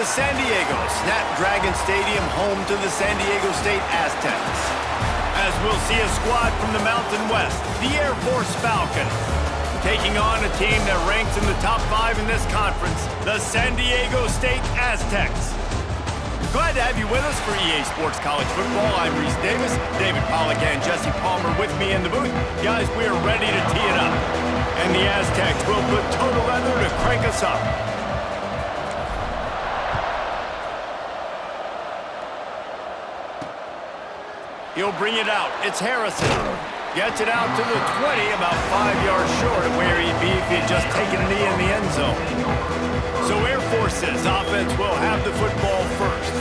to San Diego, Snapdragon Stadium, home to the San Diego State Aztecs. As we'll see a squad from the Mountain West, the Air Force Falcons, taking on a team that ranks in the top 5 in this conference, the San Diego State Aztecs. Glad to have you with us for EA Sports College Football. I'm Reese Davis, David Pollack and Jesse Palmer with me in the booth. Guys, we are ready to tee it up. And the Aztecs will put total leather to crank us up. He'll bring it out. It's Harrison. Gets it out to the 20, about 5 yards short of where he'd be if he'd just taken a knee in the end zone. So Air Force's offense will have the football first.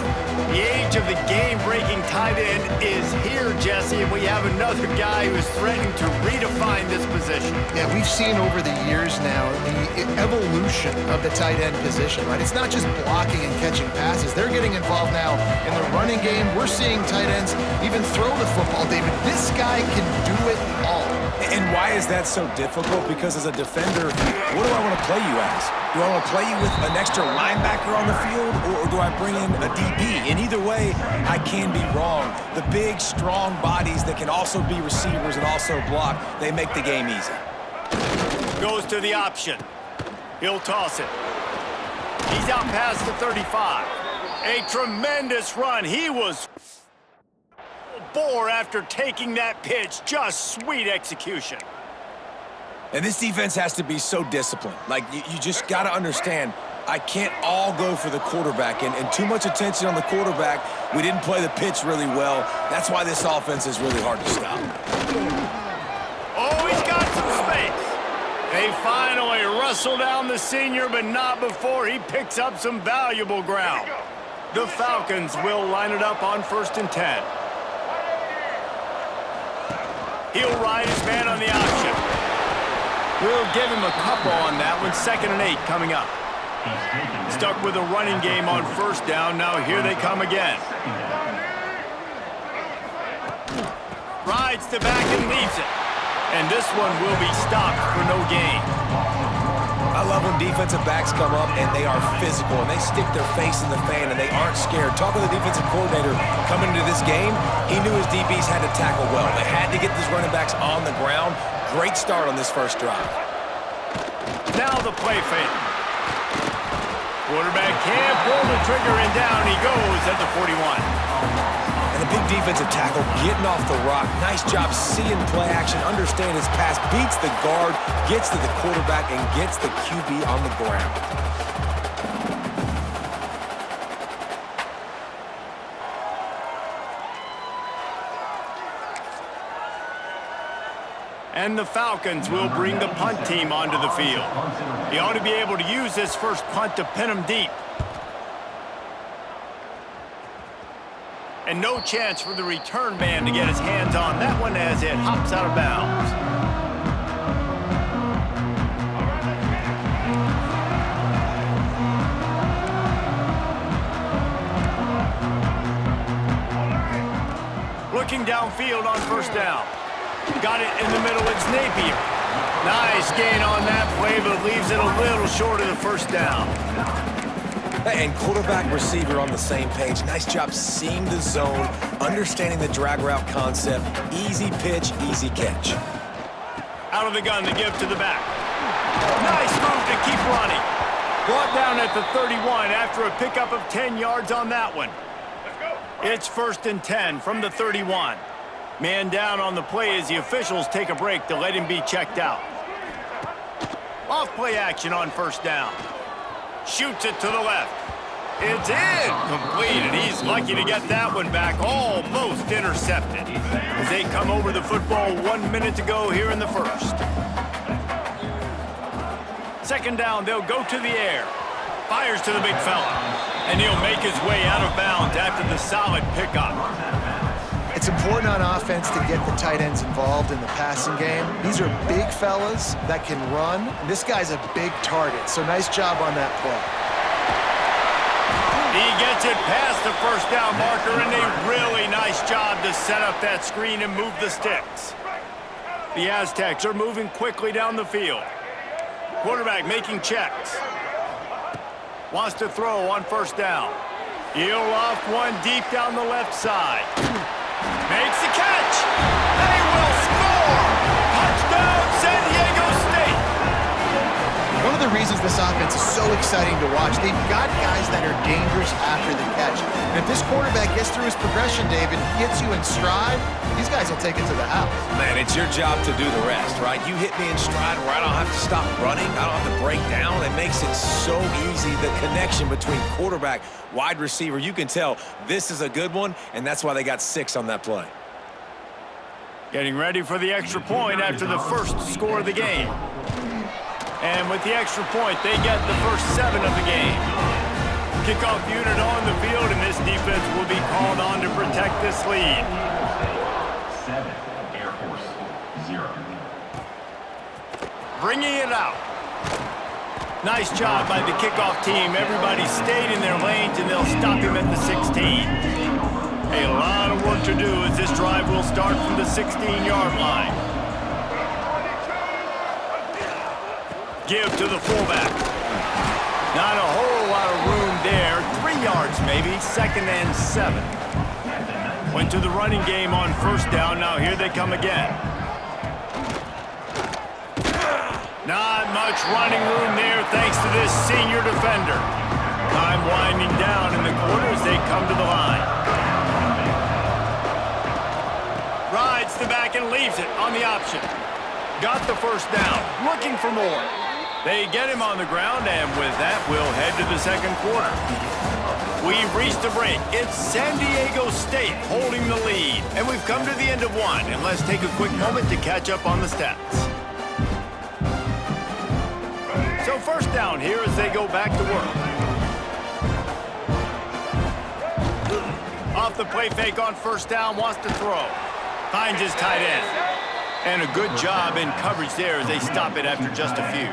The age of the game-breaking tight end is here, Jesse, and we have another guy who's threatening to redefine this position. Yeah, we've seen over the years now the evolution of the tight end position, right? It's not just blocking and catching passes. They're getting involved now in the running game. We're seeing tight ends even throw the football, David. This guy can do it all. And why is that so difficult? Because as a defender, what do I want to play you as? Do I want to play you with an extra linebacker on the field, or do I bring in a DB? And either way, I can be wrong. The big, strong bodies that can also be receivers and also block, they make the game easy. Goes to the option. He'll toss it. He's out past the 35. A tremendous run. He was bore after taking that pitch. Just sweet execution. And this defense has to be so disciplined. Like, you just got to understand, I can't all go for the quarterback. And too much attention on the quarterback. We didn't play the pitch really well. That's why this offense is really hard to stop. Oh, he's got some space. They finally wrestle down the senior, but not before he picks up some valuable ground. The Falcons will line it up on 1st and 10. He'll ride his man on the option. We'll give him a couple on that one. 2nd and 8 coming up. Stuck with a running game on 1st down. Now here they come again. Rides to back and leaves it. And this one will be stopped for no gain. I love when defensive backs come up and they are physical and they stick their face in the fan and they aren't scared. Talking to the defensive coordinator coming into this game, he knew his DBs had to tackle well. They had to get these running backs on the ground. Great start on this first drive. Now the play fake. Quarterback can't pull the trigger and down he goes at the 41. And a big defensive tackle getting off the rock. Nice job seeing play action, understand his pass, beats the guard, gets to the quarterback, and gets the QB on the ground. And the Falcons will bring the punt team onto the field. He ought to be able to use this first punt to pin him deep. And no chance for the return man to get his hands on that one as it hops out of bounds. Looking downfield on 1st down. Got it in the middle, it's Napier. Nice gain on that play, but leaves it a little short of the 1st down. And quarterback receiver on the same page. Nice job seeing the zone, understanding the drag route concept. Easy pitch, easy catch. Out of the gun to give to the back. Nice move to keep running. Brought down at the 31 after a pickup of 10 yards on that one. It's 1st and 10 from the 31. Man down on the play as the officials take a break to let him be checked out. Off play action on 1st down. Shoots it to the left. It's in. Complete, and he's lucky to get that one back. Almost intercepted. As they come over the football 1 minute to go here in the 1st. 2nd down, they'll go to the air. Fires to the big fella. And he'll make his way out of bounds after the solid pickup. It's important on offense to get the tight ends involved in the passing game. These are big fellas that can run. This guy's a big target, so nice job on that play. He gets it past the 1st down marker, and a really nice job to set up that screen and move the sticks. The Aztecs are moving quickly down the field. Quarterback making checks. Wants to throw on first down. He'll loft one deep down the left side. Makes the catch. They will score. Touchdown, San Diego State. One of the reasons this offense is so exciting to watch, they've got guys that are dangerous after the catch. And if this quarterback gets through his progression, David, gets you in stride, these guys will take it to the house. Man, it's your job to do the rest, right? You hit me in stride where I don't have to stop running. I don't have to break down. It makes it so easy. The connection between quarterback, wide receiver, you can tell this is a good one, and that's why they got 6 on that play. Getting ready for the extra point after the first score of the game. And with the extra point, they get the first 7 of the game. Kickoff unit on the field, and this defense will be called on to protect this lead. 7, Air Force, 0. Bringing it out. Nice job by the kickoff team. Everybody stayed in their lanes, and they'll stop him at the 16. A lot of work to do as this drive will start from the 16-yard line. Give to the fullback. Not a whole lot of room there. 3 yards maybe, 2nd and 7. Went to the running game on first down. Now here they come again. Not much running room there thanks to this senior defender. Time winding down in the quarter as they come to the line. Rides the back and leaves it on the option. Got the first down. Looking for more. They get him on the ground, and with that, we'll head to the second quarter. We've reached a break. It's San Diego State holding the lead, and we've come to the end of one. And let's take a quick moment to catch up on the stats. So first down here as they go back to work. Off the play fake on first down, wants to throw. Finds his tight end. And a good job in coverage there as they stop it after just a few.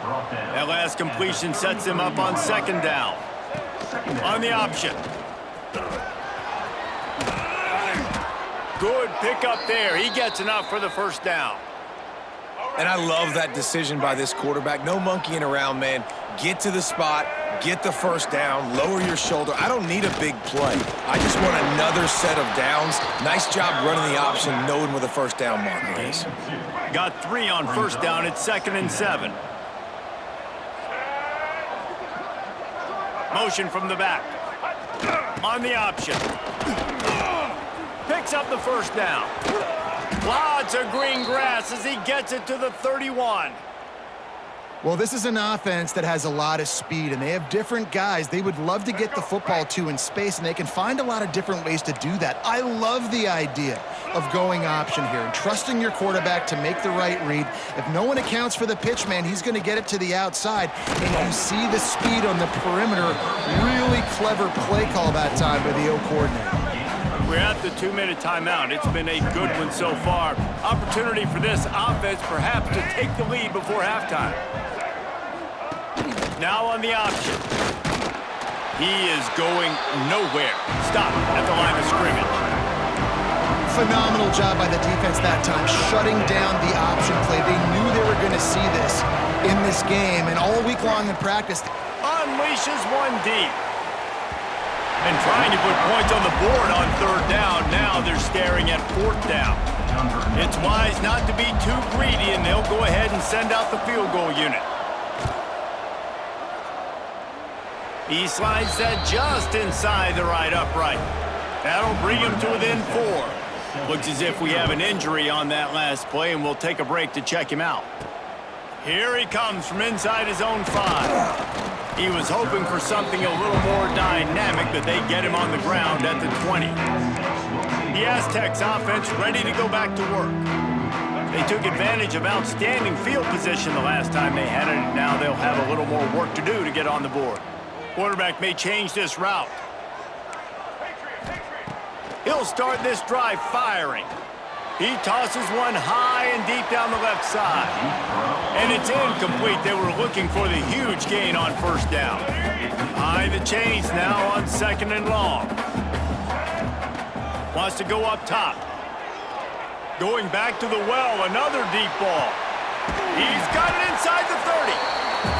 That last completion sets him up on second down. On the option. Good pickup there. He gets enough for the first down. And I love that decision by this quarterback. No monkeying around, man. Get to the spot, get the first down, lower your shoulder. I don't need a big play. I just want another set of downs. Nice job running the option, knowing where the first down marker is. Got 3 on first down. It's 2nd and 7. Motion from the back. On the option. Picks up the first down. Lots of green grass as he gets it to the 31. Well, this is an offense that has a lot of speed, and they have different guys they would love to get the football to in space, and they can find a lot of different ways to do that. I love the idea of going option here and trusting your quarterback to make the right read. If no one accounts for the pitch, man, he's going to get it to the outside, and you see the speed on the perimeter. Really clever play call that time by the O coordinator. We're at the 2-minute timeout. It's been a good one so far. Opportunity for this offense perhaps to take the lead before halftime. Now on the option. He is going nowhere. Stop at the line of scrimmage. Phenomenal job by the defense that time, shutting down the option play. They knew they were going to see this in this game, and all week long in practice. Unleashes one deep. And trying to put points on the board on third down. Now they're staring at fourth down. It's wise not to be too greedy, and they'll go ahead and send out the field goal unit. He slides that just inside the right upright. That'll bring him to within 4. Looks as if we have an injury on that last play, and we'll take a break to check him out. Here he comes from inside his own 5. He was hoping for something a little more dynamic, but they get him on the ground at the 20. The Aztecs offense ready to go back to work. They took advantage of outstanding field position the last time they had it, and now they'll have a little more work to do to get on the board. Quarterback may change this route. He'll start this drive firing. He tosses one high and deep down the left side. And it's incomplete. They were looking for the huge gain on first down. Behind the chains now on 2nd and long. Wants to go up top. Going back to the well, another deep ball. He's got it inside the 30.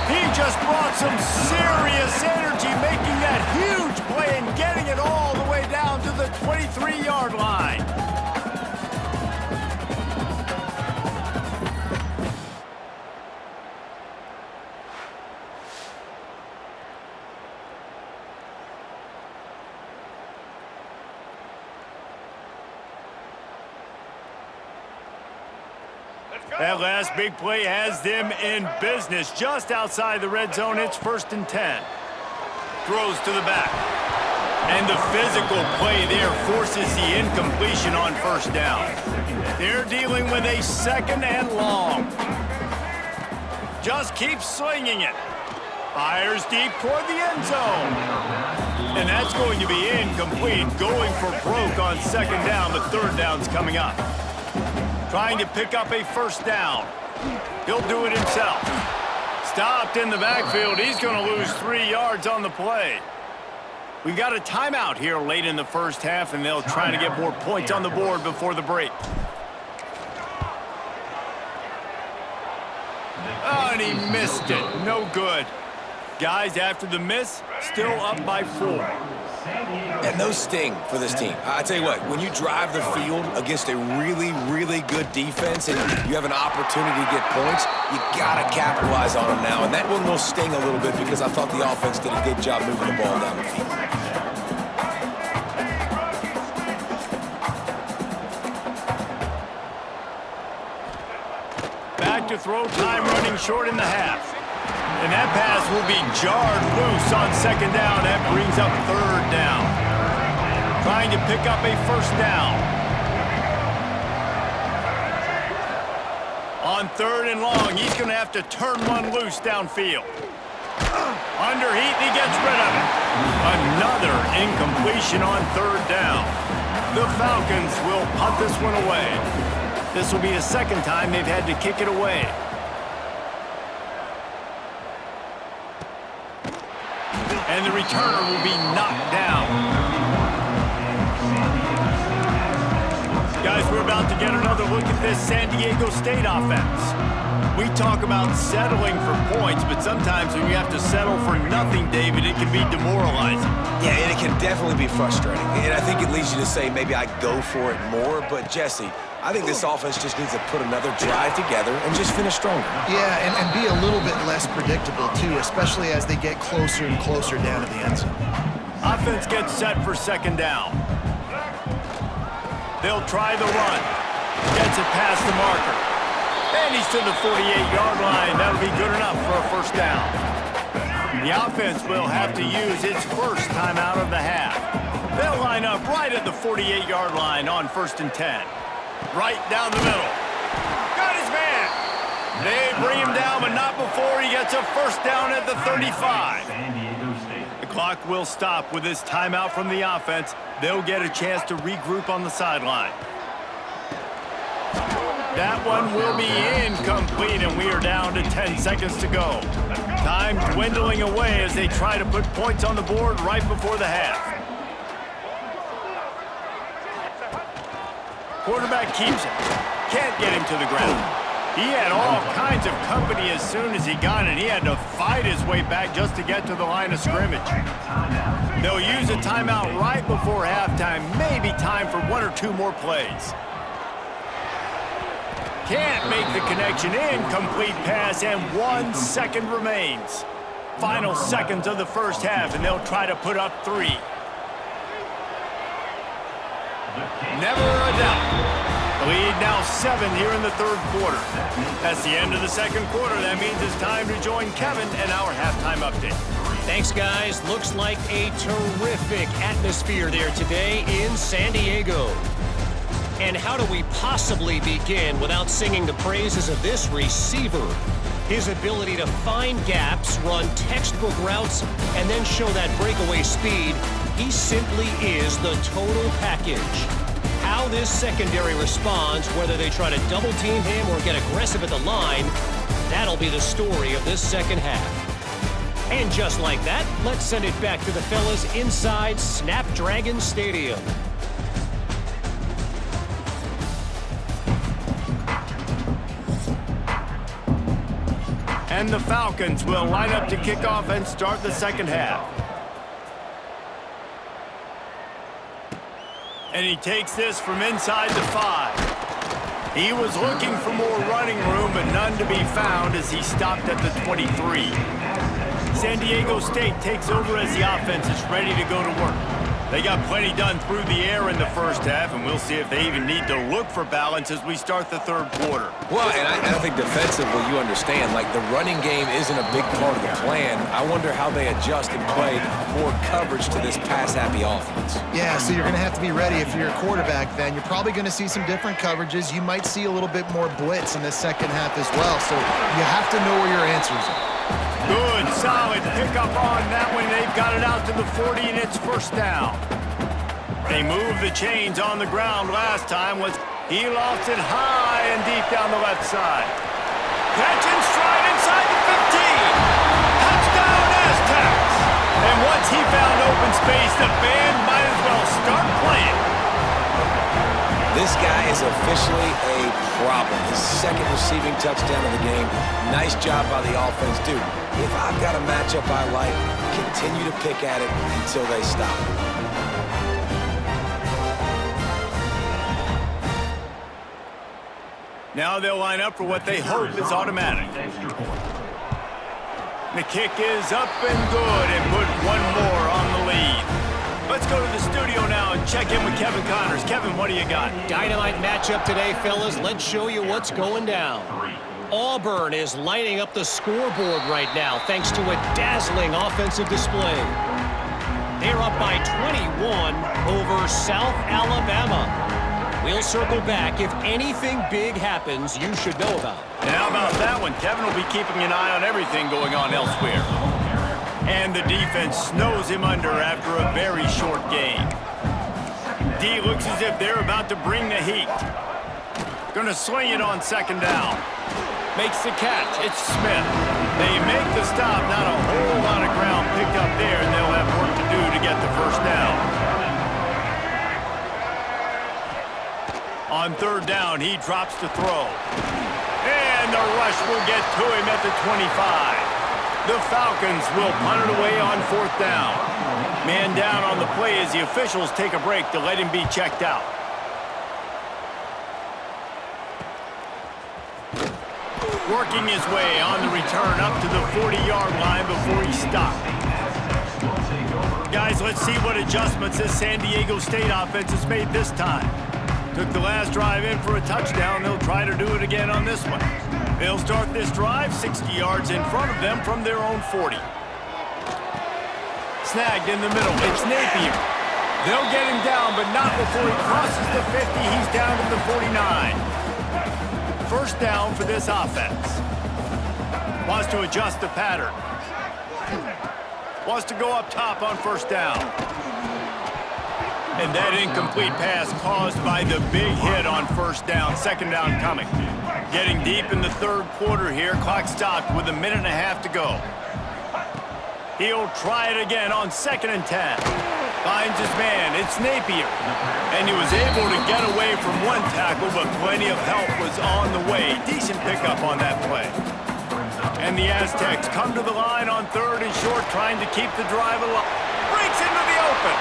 He just brought some serious energy, making that huge play and getting it all the way down to the 23-yard line. That last big play has them in business. Just outside the red zone, it's 1st and 10. Throws to the back. And the physical play there forces the incompletion on 1st down. They're dealing with a 2nd and long. Just keeps slinging it. Fires deep toward the end zone. And that's going to be incomplete. Going for broke on 2nd down, but 3rd down's coming up. Trying to pick up a 1st down. He'll do it himself. Stopped in the backfield. He's going to lose 3 yards on the play. We've got a timeout here late in the 1st half, and they'll try to get more points on the board before the break. Oh, and he missed it. No good. Guys, after the miss, still up by 4. And those sting for this team. I tell you what, when you drive the field against a really, really good defense and you have an opportunity to get points, you got to capitalize on them now. And that one will sting a little bit because I thought the offense did a good job moving the ball down the field. Back to throw, time running short in the half. And that pass will be jarred loose on 2nd down. That brings up 3rd down. Trying to pick up a 1st down. On 3rd and long, he's going to have to turn one loose downfield. Underheat, and he gets rid of it. Another incompletion on 3rd down. The Falcons will punt this one away. This will be the 2nd time they've had to kick it away. And the returner will be knocked down. Guys, we're about to get another look at this San Diego State offense. We talk about settling for points, but sometimes when you have to settle for nothing, David, it can be demoralizing. Yeah, and it can definitely be frustrating. And I think it leads you to say maybe I go for it more. But, Jesse, I think this offense just needs to put another drive together and just finish stronger. Yeah, and be a little bit less predictable, too, especially as they get closer and closer down to the end zone. Offense gets set for 2nd down. They'll try the run. Gets it past the marker. And he's to the 48-yard line. That'll be good enough for a 1st down. The offense will have to use its 1st timeout of the half. They'll line up right at the 48-yard line on 1st and 10. Right down the middle. Got his man. They bring him down, but not before he gets a 1st down at the 35. The clock will stop with this timeout from the offense. They'll get a chance to regroup on the sideline. That one will be incomplete, and we are down to 10 seconds to go. Time dwindling away as they try to put points on the board right before the half. Quarterback keeps it. Can't get him to the ground. He had all kinds of company as soon as he got it. He had to fight his way back just to get to the line of scrimmage. They'll use a timeout right before halftime. Maybe time for 1 or 2 more plays. Can't make the connection. Incomplete pass, and 1 second remains. Final seconds of the 1st half, and they'll try to put up 3. Never a doubt. The lead now 7 here in the 3rd quarter. That's the end of the 2nd quarter. That means it's time to join Kevin and our halftime update. Thanks, guys. Looks like a terrific atmosphere there today in San Diego. And how do we possibly begin without singing the praises of this receiver? His ability to find gaps, run textbook routes, and then show that breakaway speed. He simply is the total package. How this secondary responds, whether they try to double team him or get aggressive at the line, that'll be the story of this 2nd half. And just like that, let's send it back to the fellas inside Snapdragon Stadium. And the Falcons will line up to kick off and start the second half. And he takes this from inside the 5. He was looking for more running room, but none to be found as he stopped at the 23. San Diego State takes over as the offense is ready to go to work. They got plenty done through the air in the first half, and we'll see if they even need to look for balance as we start the third quarter. Well, and I think defensively, you understand, like the running game isn't a big part of the plan. I wonder how they adjust and play more coverage to this pass-happy offense. Yeah, so you're going to have to be ready if you're a quarterback then. You're probably going to see some different coverages. You might see a little bit more blitz in the second half as well, so you have to know where your answers are. Good, solid pickup on that one. They've got it out to the 40, and it's first down. They moved the chains on the ground last time. He lost it high and deep down the left side. Catch and stride inside the 15. Touchdown, Aztecs. And once he found open space, the band might as well start playing. This guy is officially a problem. His second receiving touchdown of the game. Nice job by the offense. Dude, if I've got a matchup I like, continue to pick at it until they stop it. Now they'll line up for what they hope is automatic. The kick is up and good and put one more on the lead. Let's go to the studio now and check in with Kevin Connors. Kevin, what do you got? Dynamite matchup today, fellas. Let's show you what's going down. Auburn is lighting up the scoreboard right now thanks to a dazzling offensive display. They're up by 21 over South Alabama. We'll circle back if anything big happens you should know about. And how about that one? Kevin will be keeping an eye on everything going on elsewhere. And the defense snows him under after a very short game. D looks as if they're about to bring the heat. Gonna swing it on second down. Makes the catch. It's Smith. They make the stop. Not a whole lot of ground picked up there, and they'll have work to do to get the first down. On third down, he drops to throw. And the rush will get to him at the 25. The Falcons will punt it away on fourth down. Man down on the play as the officials take a break to let him be checked out. Working his way on the return up to the 40-yard line before he stopped. Guys, let's see what adjustments this San Diego State offense has made this time. Took the last drive in for a touchdown. They'll try to do it again on this one. They'll start this drive 60 yards in front of them from their own 40. Snagged in the middle. It's Napier. They'll get him down, but not before he crosses the 50. He's down to the 49. First down for this offense. Wants to adjust the pattern. Wants to go up top on first down. And that incomplete pass caused by the big hit on first down. Second down coming. Getting deep in the third quarter here. Clock stopped with a minute and a half to go. He'll try it again on second and 10. Finds his man. It's Napier. And he was able to get away from one tackle, but plenty of help was on the way. Decent pickup on that play. And the Aztecs come to the line on third and short, trying to keep the drive alive. Breaks into the open.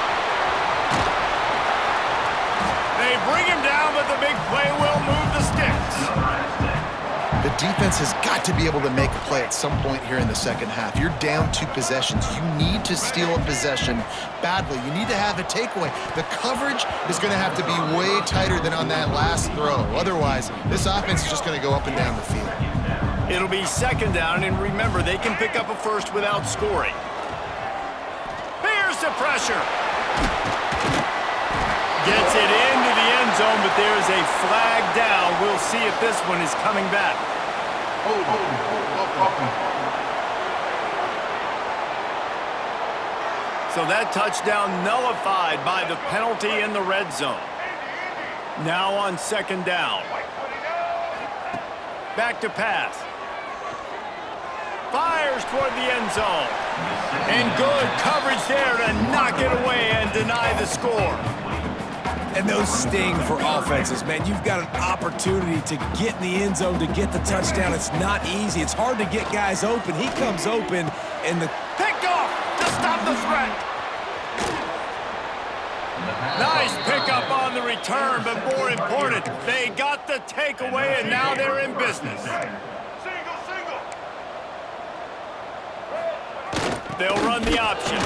They bring him down, but the big play will move the sticks. The defense has got to be able to make a play at some point here in the second half. You're down 2 possessions. You need to steal a possession badly. You need to have a takeaway. The coverage is going to have to be way tighter than on that last throw. Otherwise, this offense is just going to go up and down the field. It'll be second down, and remember, they can pick up a first without scoring. Bears the pressure. Gets it into the end zone, but there's a flag down. We'll see if this one is coming back. So that touchdown nullified by the penalty in the red zone. Now on second down. Back to pass. Fires toward the end zone. And good coverage there to knock it away and deny the score. And those sting for offenses, man. You've got an opportunity to get in the end zone, to get the touchdown. It's not easy. It's hard to get guys open. He comes open, and the Picked off to stop the threat. Nice pickup on the return, but more important, they got the takeaway, and now they're in business. They'll run the option.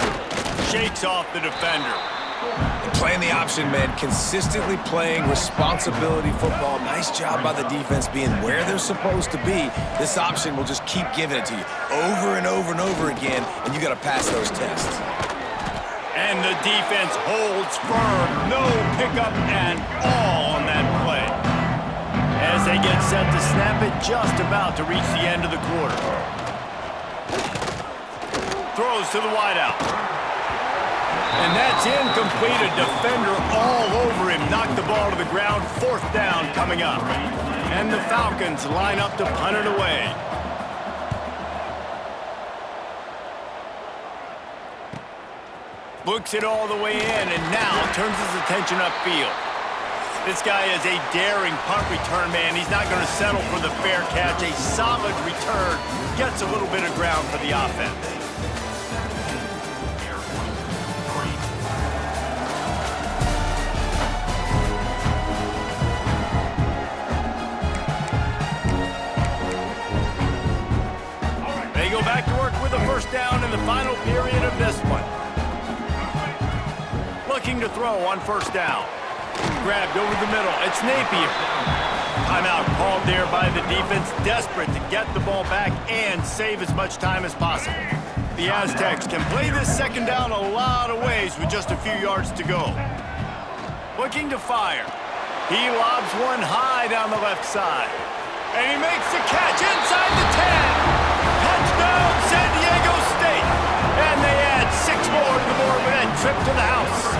Shakes off the defender. playing the option, man, consistently playing responsibility football. Nice job by the defense being where they're supposed to be. This option will just keep giving it to you over and over and over again, and you got to pass those tests. And the defense holds firm. No pickup at all on that play. As they get set to snap it, just about to reach the end of the quarter. Throws to the wideout. And that's incomplete. A defender all over him. Knocked the ball to the ground. 4th down coming up. And the Falcons line up to punt it away. Looks it all the way in, and now turns his attention upfield. This guy is a daring punt return man. He's not going to settle for the fair catch. A solid return. Gets a little bit of ground for the offense. They go back to work with a 1st down in the final period of this one. Looking to throw on 1st down. Grabbed over the middle. It's Napier. Timeout called there by the defense, desperate to get the ball back and save as much time as possible. The Aztecs can play this 2nd down a lot of ways with just a few yards to go. Looking to fire. He lobs one high down the left side. And he makes the catch inside the 10. Touchdown, San Diego State. And they add 6 more to the board with that trip to the house.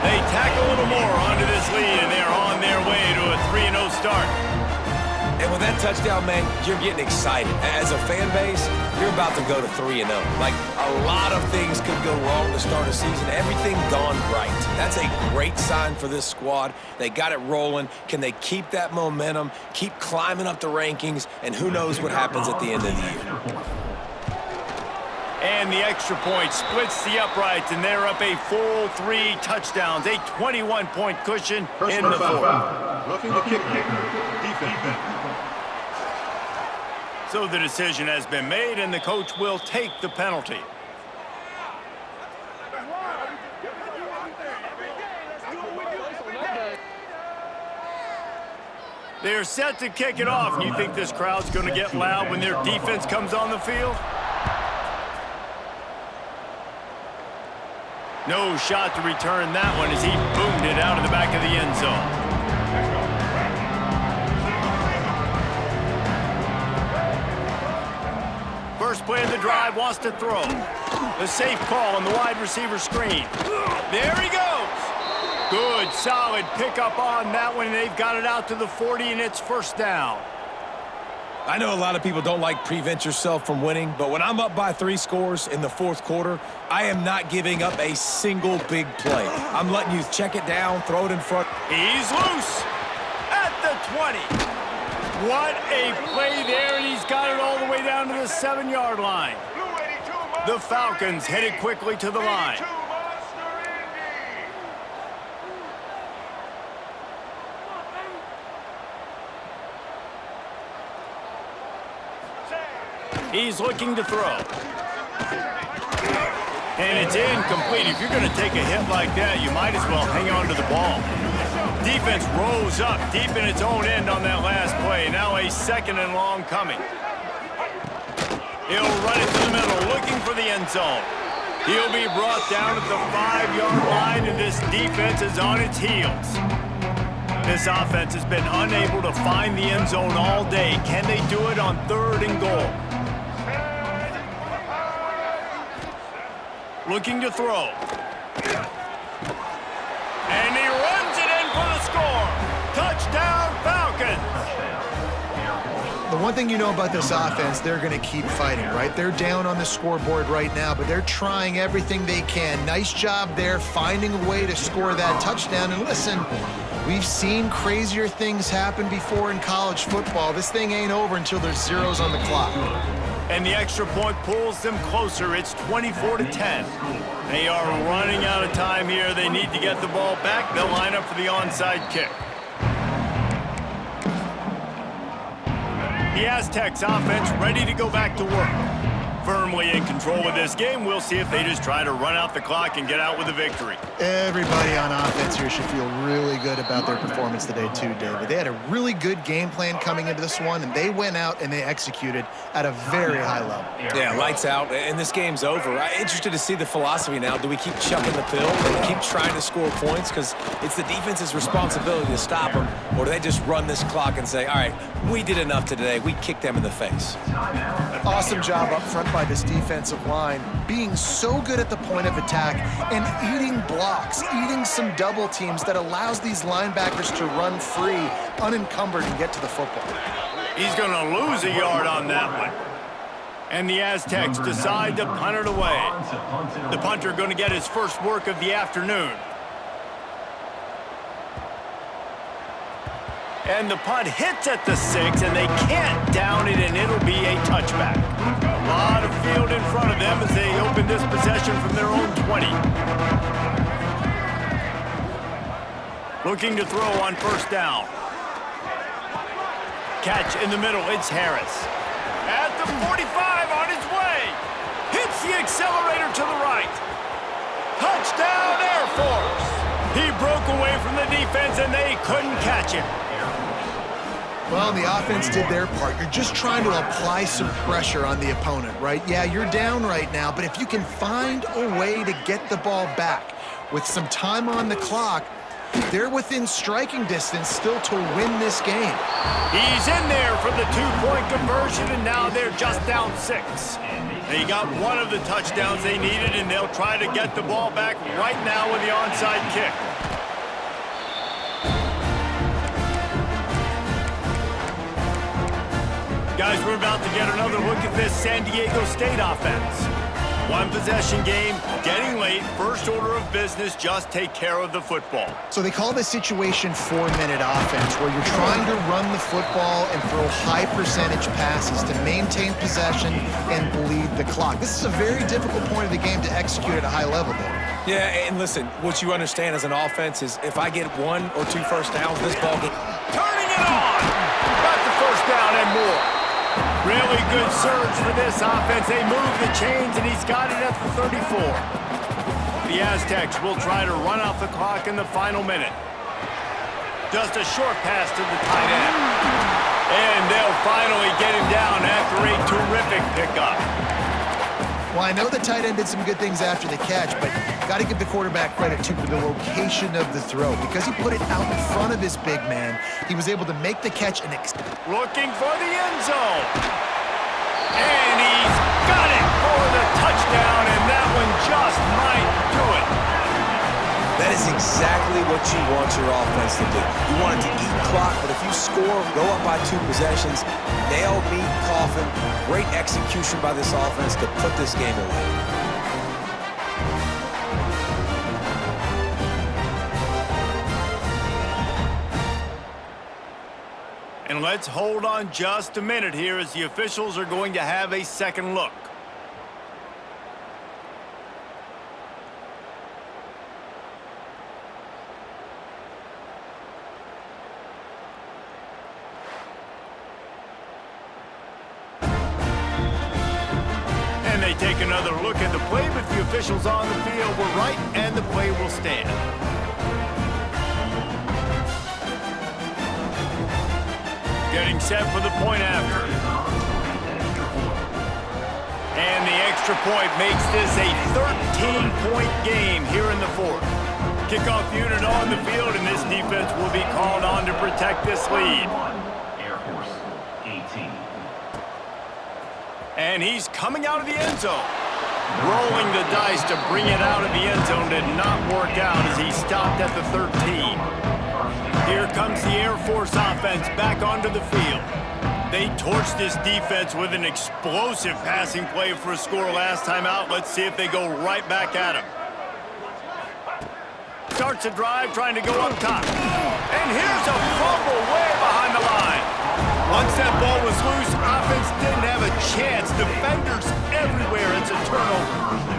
They tack a little more onto this lead, and they're on their way to a 3-0 start. And with that touchdown, man, you're getting excited. As a fan base, you're about to go to 3-0. Like, a lot of things could go wrong to start a season. Everything gone right. That's a great sign for this squad. They got it rolling. Can they keep that momentum, keep climbing up the rankings, and who knows what happens at the end of the year. And the extra point splits the uprights, and they're up a full 3 touchdowns, a 21-point cushion in the 4th. Looking to kick defense. So the decision has been made, and the coach will take the penalty. They're set to kick it off, and you think this crowd's going to get loud when their defense comes on the field? No shot to return that one as he boomed it out of the back of the end zone. First play of the drive, wants to throw. The safe call on the wide receiver screen. There he goes. Good, solid pickup on that one, and they've got it out to the 40, and it's 1st down. I know a lot of people don't like prevent yourself from winning, but when I'm up by 3 scores in the 4th quarter, I am not giving up a single big play. I'm letting you check it down, throw it in front. He's loose at the 20. What a play there, and he's got it all the way down to the 7-yard line. The Falcons headed quickly to the line. He's looking to throw. And it's incomplete. If you're going to take a hit like that, you might as well hang on to the ball. Defense rose up deep in its own end on that last play. Now a 2nd and long coming. He'll run it to the middle, looking for the end zone. He'll be brought down at the 5-yard line, and this defense is on its heels. This offense has been unable to find the end zone all day. Can they do it on 3rd and goal? Looking to throw. And he runs it in for the score. Touchdown, Falcons. The one thing you know about this offense, they're going to keep fighting, right? They're down on the scoreboard right now, but they're trying everything they can. Nice job there, finding a way to score that touchdown. And listen, we've seen crazier things happen before in college football. This thing ain't over until there's zeros on the clock. And the extra point pulls them closer. It's 24-10. They are running out of time here. They need to get the ball back. They'll line up for the onside kick. The Aztecs offense ready to go back to work. Firmly in control of this game. We'll see if they just try to run out the clock and get out with a victory. Everybody on offense here should feel really good about their performance today too, David. They had a really good game plan coming into this one, and they went out and they executed at a very high level. Yeah, lights out, and this game's over. I'm interested to see the philosophy now. Do we keep chucking the pill? Do we keep trying to score points? Because it's the defense's responsibility to stop them. Or do they just run this clock and say, all right, we did enough today. We kicked them in the face. Awesome job up front by this defensive line, being so good at the point of attack and eating blocks, eating some double teams that allows these linebackers to run free, unencumbered, and get to the football. He's going to lose a yard on that one. And the Aztecs decide to punt it away. The punter going to get his first work of the afternoon. And the punt hits at the 6, and they can't down it, and it'll be a touchback. A lot of field in front of them as they open this possession from their own 20. Looking to throw on first down. Catch in the middle, it's Harris. At the 45 on his way. Hits the accelerator to the right. Touchdown Air Force. He broke away from the defense and they couldn't catch him. Well, the offense did their part. You're just trying to apply some pressure on the opponent, right? Yeah, you're down right now, but if you can find a way to get the ball back with some time on the clock, they're within striking distance still to win this game. He's in there for the two-point conversion, and now they're just down 6. They got one of the touchdowns they needed, and they'll try to get the ball back right now with the onside kick. Guys, we're about to get another look at this San Diego State offense. One possession game, getting late, first order of business, just take care of the football. So they call this situation 4-minute offense, where you're trying to run the football and throw high percentage passes to maintain possession and bleed the clock. This is a very difficult point of the game to execute at a high level, David. Yeah, and listen, what you understand as an offense is if I get 1 or 2 first downs, this ball game... Turning it on! Got the first down and more. Really good surge for this offense. They move the chains, and he's got it at the 34. The Aztecs will try to run out the clock in the final minute. Just a short pass to the tight end. And they'll finally get him down after a terrific pickup. Well, I know the tight end did some good things after the catch, but got to give the quarterback credit, too, for the location of the throw. Because he put it out in front of his big man, he was able to make the catch and looking for the end zone. And he's got it for the touchdown, and that one just might do it. That is exactly what you want your offense to do. You want it to eat clock, but if you score, go up by 2 possessions, nail, meet, coffin, great execution by this offense to put this game away. And let's hold on just a minute here as the officials are going to have a second look. And they take another look at the play, but the officials on the field were right, and the play will stand. Getting set for the point after. And the extra point makes this a 13-point game here in the fourth. Kickoff unit on the field, and this defense will be called on to protect this lead. Air Force 18. And he's coming out of the end zone. Rolling the dice to bring it out of the end zone did not work out as he stopped at the 13. Here comes the Air Force offense back onto the field. They torched this defense with an explosive passing play for a score last time out. Let's see if they go right back at him. Starts a drive trying to go up top. And here's a fumble way behind the line. Once that ball was loose, offense didn't have a chance. Defenders everywhere. It's a turnover.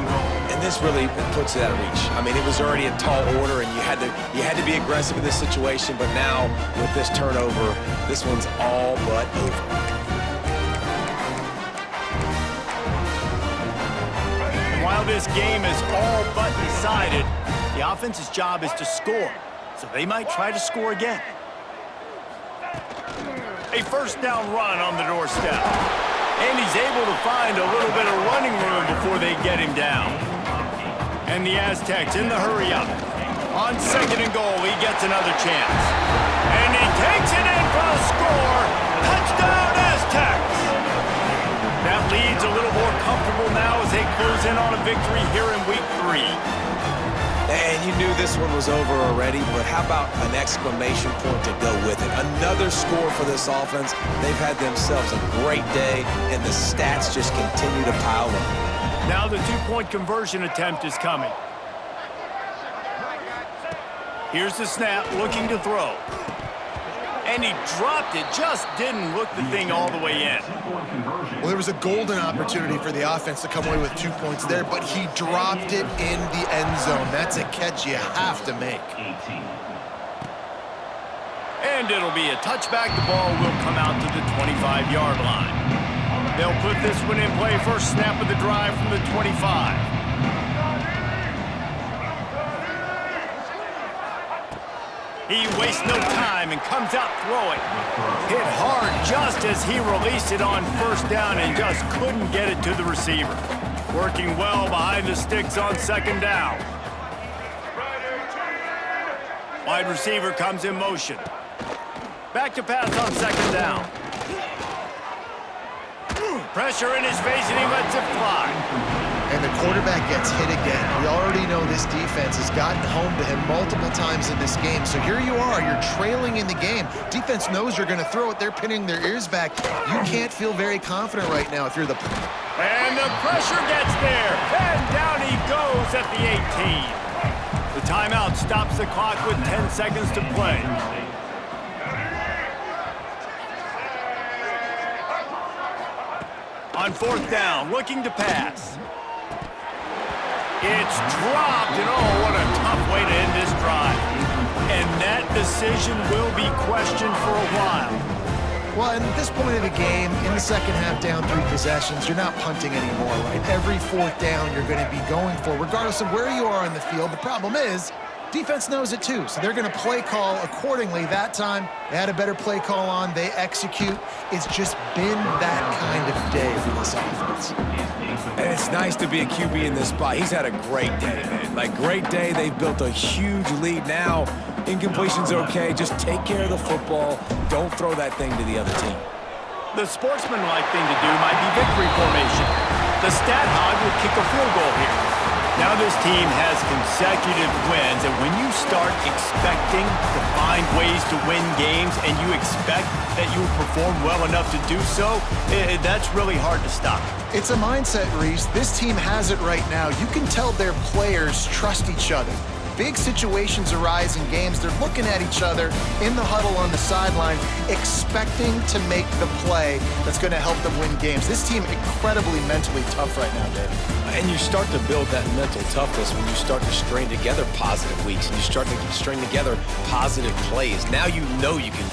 And this really puts it out of reach. I mean, it was already a tall order, and you had to be aggressive in this situation. But now, with this turnover, this one's all but over. And while this game is all but decided, the offense's job is to score. So they might try to score again. A first down run on the doorstep. And he's able to find a little bit of running room before they get him down. And the Aztecs in the hurry-up. On 2nd and goal, he gets another chance. And he takes it in for a score. Touchdown, Aztecs! That lead's a little more comfortable now as they close in on a victory here in Week 3. And you knew this one was over already, but how about an exclamation point to go with it? Another score for this offense. They've had themselves a great day, and the stats just continue to pile up. Now the two-point conversion attempt is coming. Here's the snap, looking to throw. And he dropped it, just didn't look the thing all the way in. Well, there was a golden opportunity for the offense to come away with 2 points there, but he dropped it in the end zone. That's a catch you have to make. 18. And it'll be a touchback. The ball will come out to the 25-yard line. They'll put this one in play. First snap of the drive from the 25. He wastes no time and comes out throwing. Hit hard just as he released it on first down and just couldn't get it to the receiver. Working well behind the sticks on 2nd down. Wide receiver comes in motion. Back to pass on 2nd down. Pressure in his face and he lets it fly. And the quarterback gets hit again. We already know this defense has gotten home to him multiple times in this game. So here you are, you're trailing in the game. Defense knows you're going to throw it. They're pinning their ears back. You can't feel very confident right now if you're the... And the pressure gets there. And down he goes at the 18. The timeout stops the clock with 10 seconds to play. On 4th down, looking to pass. It's dropped, and oh, what a tough way to end this drive. And that decision will be questioned for a while. Well, and at this point of the game, in the second half, down 3 possessions, you're not punting anymore, right? Every 4th down you're going to be going for, regardless of where you are on the field. The problem is, defense knows it too, so they're going to play call accordingly. That time, they had a better play call on. They execute. It's just been that kind of day for this offense. And it's nice to be a QB in this spot. He's had a great day, man. Like, great day. They've built a huge lead. Now, incompletion's okay. Just take care of the football. Don't throw that thing to the other team. The sportsmanlike thing to do might be victory formation. The stat hog will kick a field goal here. Now this team has consecutive wins, and when you start expecting to find ways to win games and you expect that you will perform well enough to do so, that's really hard to stop. It's a mindset, Reese. This team has it right now. You can tell their players trust each other. Big situations arise in games. They're looking at each other in the huddle on the sideline, expecting to make the play that's going to help them win games. This team incredibly mentally tough right now, David. And you start to build that mental toughness when you start to string together positive weeks and you start to string together positive plays. Now you know you can